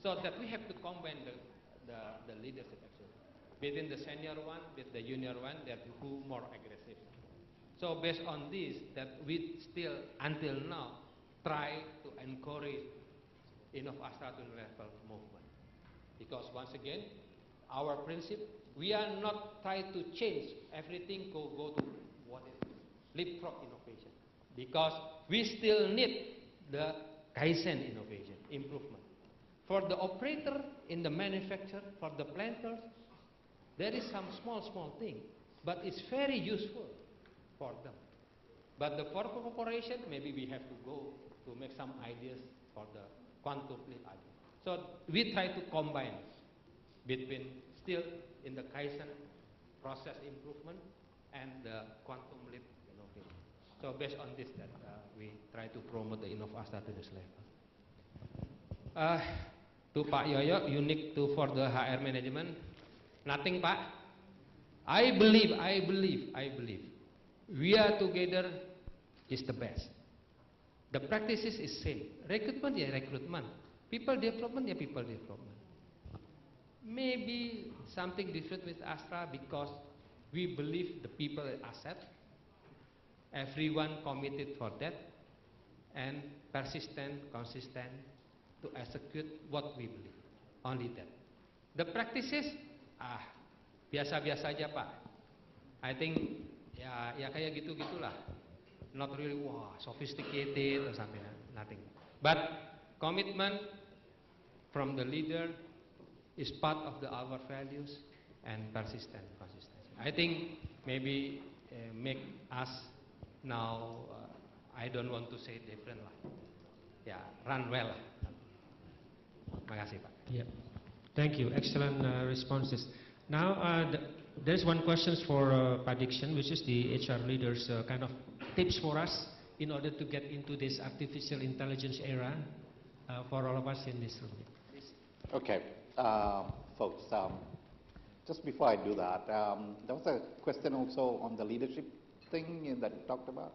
So that we have to combine the leadership actually. Between the senior one, with the junior one, that who more aggressive. So based on this, that we still, until now, try to encourage enough Astra to level movement. Because once again, our principle, we are not trying to change everything, go to what is leapfrog innovation. Because we still need the Kaizen innovation, improvement. For the operator in the manufacturer, for the planters, there is some small thing, but it's very useful for them. But for corporation, maybe we have to go to make some ideas for the quantum leap idea. So we try to combine between still in the Kaizen process improvement and the quantum leap innovation. So based on this, that we try to promote the Astra to this level. To Pak Yoyo, unique to for the HR management, nothing, Pak. I believe, we are together is the best. The practices is same. Recruitment, yeah, recruitment. People development, yeah, people development. Maybe something different with Astra because we believe the people are asset. Everyone committed for that and persistent, consistent to execute what we believe. Only that. The practices, biasa-biasa aja, Pak. I think ya kayak gitu-gitulah. Not really sophisticated or something, nothing. But commitment from the leader is part of our values and persistent consistency. I think maybe make us now, I don't want to say different lah. Yeah, run well. Terima kasih, Pak. Yeah. Thank you. Excellent responses. Now, there's one question for Pak Diction, which is the HR leaders kind of tips for us in order to get into this artificial intelligence era for all of us in this room. Okay, folks, just before I do that, there was a question also on the leadership thing that you talked about.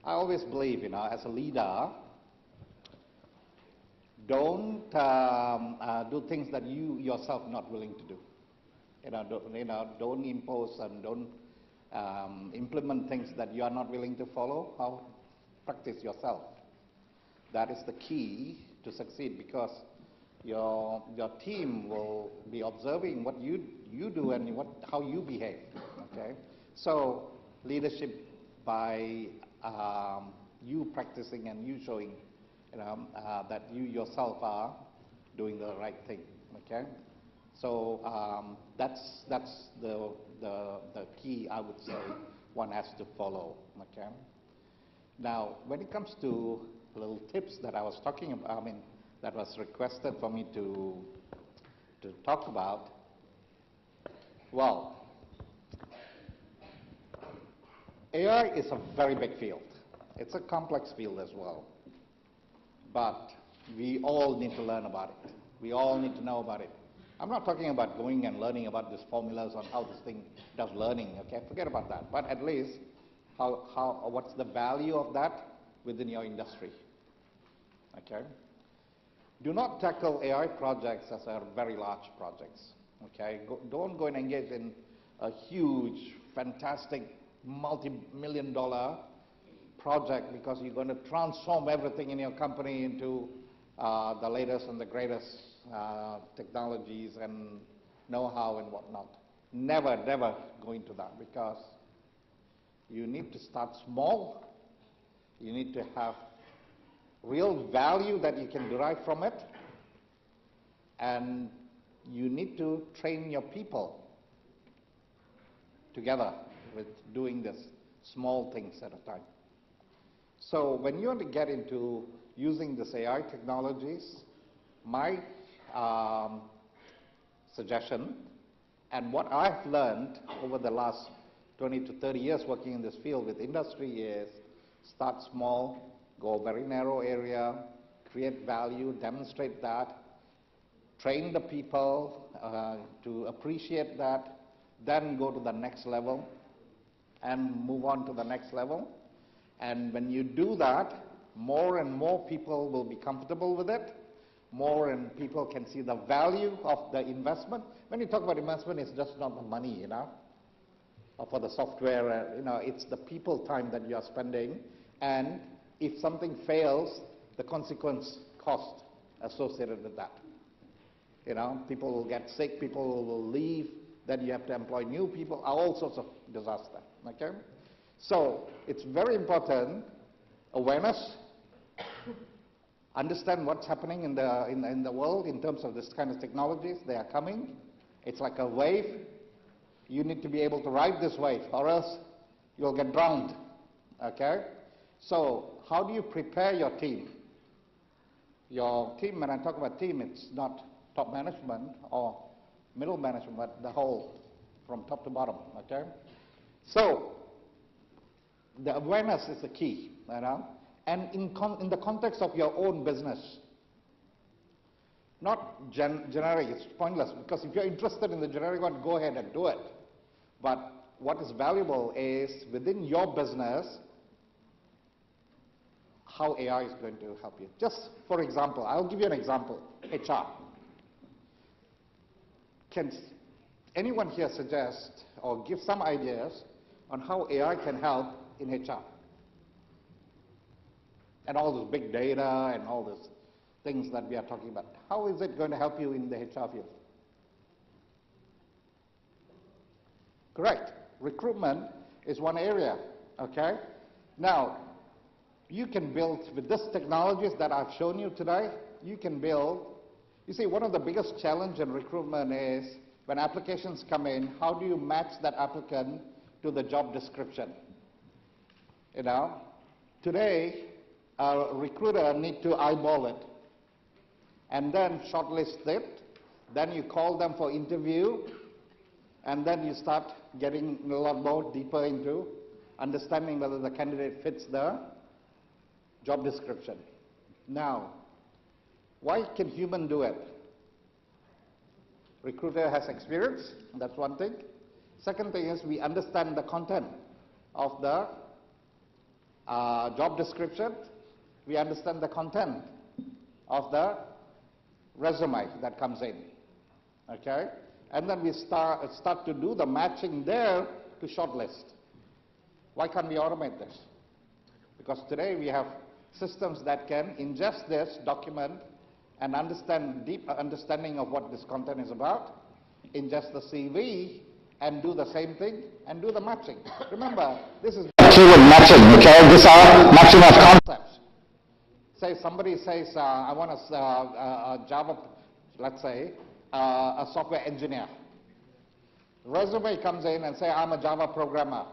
I always believe, as a leader, don't do things that you yourself not willing to do. Don't impose and don't implement things that you are not willing to follow. Practice yourself. That is the key to succeed, because your team will be observing what you do and how you behave. Okay, so leadership by you practicing and you showing that you yourself are doing the right thing. Okay, so that's the key, I would say, one has to follow. Okay, now when it comes to little tips that I was talking about, that was requested for me to talk about. Well, AI is a very big field. It's a complex field as well. But we all need to learn about it. We all need to know about it. I'm not talking about going and learning about these formulas on how this thing does learning, okay? Forget about that. But at least, what's the value of that within your industry, okay? Do not tackle AI projects as very large projects, okay? Don't go and engage in a huge, fantastic, multi-million-dollar project because you're going to transform everything in your company into the latest and the greatest technologies and know-how and whatnot. Never, never go into that, because you need to start small. You need to have real value that you can derive from it, and you need to train your people together with doing this small things at a time. So when you want to get into using this AI technologies, my suggestion, and what I've learned over the last 20 to 30 years working in this field with industry, is start small, go very narrow area, create value, demonstrate that, train the people to appreciate that, then go to the next level and move on to the next level. And when you do that, more and more people will be comfortable with it. more and people can see the value of the investment. When you talk about investment, it's just not the money, or for the software, it's the people time that you are spending, and if something fails, the consequence cost associated with that. People will get sick, people will leave, then you have to employ new people, all sorts of disaster, okay? So it's very important, awareness, understand what's happening in the world in terms of this kind of technologies. They are coming. It's like a wave. You need to be able to ride this wave, or else you'll get drowned, okay? So how do you prepare your team? Your team, when I talk about team, it's not top management or middle management, but the whole, from top to bottom, okay? So the awareness is the key, and in the context of your own business. Not generic, it's pointless, because if you're interested in the generic one, go ahead and do it. But what is valuable is within your business, how AI is going to help you. Just for example, I'll give you an example, HR. Can anyone here suggest or give some ideas on how AI can help in HR? And all this big data and all these things that we are talking about. How is it going to help you in the HR field? Correct. Recruitment is one area, okay? Now, you can build, with these technologies that I've shown you today, you can build. You see, one of the biggest challenges in recruitment is when applications come in, how do you match that applicant to the job description? Today, a recruiter needs to eyeball it and then shortlist it. Then you call them for interview, and then you start getting a lot more deeper into understanding whether the candidate fits the job description. Now, why can human do it? Recruiter has experience, that's one thing. Second thing is we understand the content of the job description. We understand the content of the resume that comes in, okay? And then we start to do the matching there to shortlist. Why can't we automate this? Because today we have systems that can ingest this document and understand deep understanding of what this content is about, ingest the CV, and do the same thing, and do the matching. Remember, this is keyword matching, okay? These are matching of concepts. Say somebody says, I want a Java, let's say, a software engineer. Resume comes in and say, I'm a Java programmer.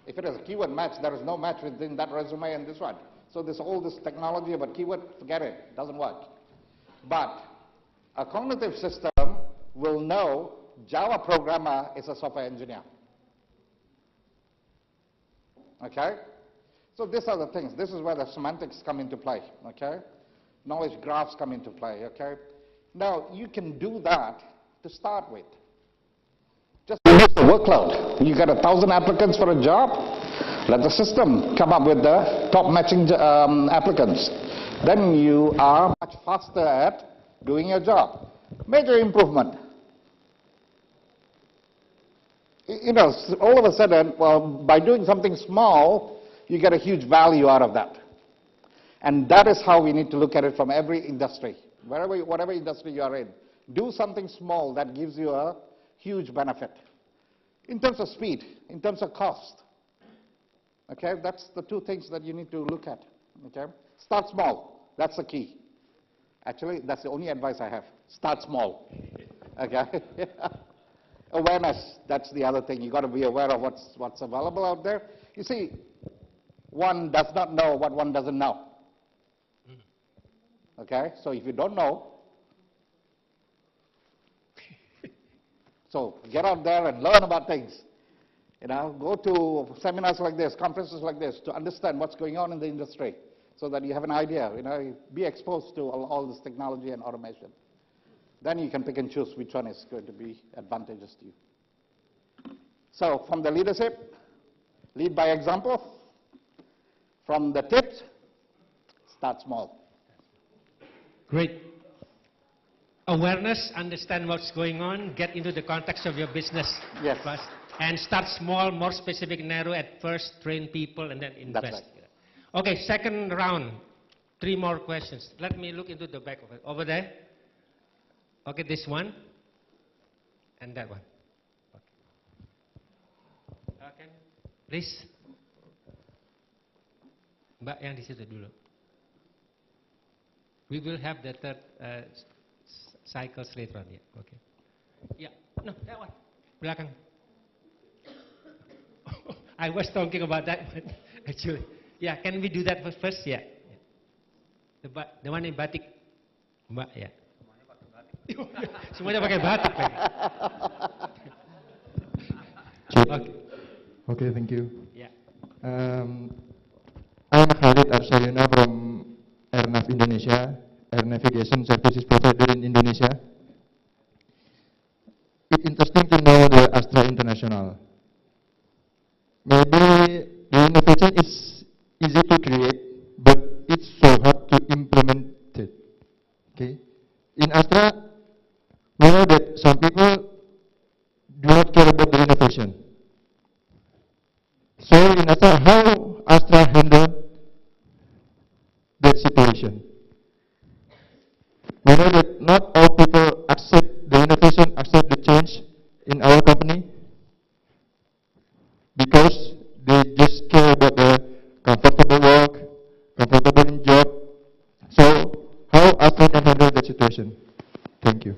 If it is a keyword match, there is no match within that resume and this one. So all this technology about keyword, forget it, doesn't work. But a cognitive system will know Java programmer is a software engineer. Okay? So these are the things. This is where the semantics come into play. Okay? Knowledge graphs come into play. Okay? Now, you can do that to start with. Just reduce the workload. You got 1,000 applicants for a job. Let the system come up with the top matching applicants. Then you are much faster at doing your job. Major improvement. All of a sudden, well, by doing something small, you get a huge value out of that. And that is how we need to look at it from every industry. Whatever industry you are in, do something small that gives you a huge benefit. In terms of speed, in terms of cost. Okay, that's the two things that you need to look at. Okay, start small. That's the key. Actually, that's the only advice I have. Start small. Okay. Awareness. That's the other thing. You got to be aware of what's available out there. You see, one does not know what one doesn't know. Okay, so if you don't know, so get out there and learn about things. Go to seminars like this, conferences like this, to understand what's going on in the industry, so that you have an idea. Be exposed to all this technology and automation. Then you can pick and choose which one is going to be advantageous to you. So from the leadership, lead by example. From the tips, start small. Great. Awareness, understand what's going on, get into the context of your business Yes. first, and start small, more specific, narrow at first, train people, and then invest. That's Okay, second round. 3 more questions. Let me look into the back of it. Over there. Okay, this one. And that one. Okay. Please. Mbak yang di situ dulu. We will have the third cycles later on. Yeah. Okay. Yeah. No, that one. Belakang. I was talking about that, but actually, yeah. Can we do that first? Yeah. The one in batik, Mbak. Yeah. Semuanya pakai batik lagi. Okay. Okay, thank you. Yeah. I'm Khalid Arsyadina from Airnav Indonesia, Air Navigation Services Provider in Indonesia. It's interesting to know the Astra International. Maybe the innovation is easy to create, but it's so hard to implement it. Okay? In Astra, we know that some people do not care about the innovation. So in Astra, how Astra handle that situation? We know that not all people accept the innovation, accept the change in our company because they just care about the comfortable work, comfortable in job. So how Astra can handle that situation? Thank you.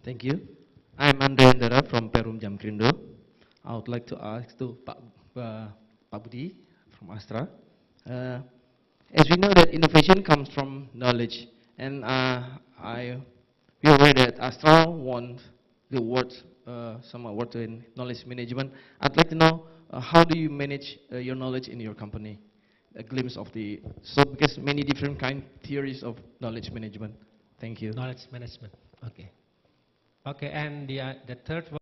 Thank you. I'm Andrea from Perum Jamkrindo. I would like to ask to Pak Budi from Astra. As we know that innovation comes from knowledge, and we are aware that Astra won the award, some award in knowledge management. I'd like to know how do you manage your knowledge in your company? A glimpse of because many different theories of knowledge management. Thank you. Knowledge management. Okay. Okay, and the third one.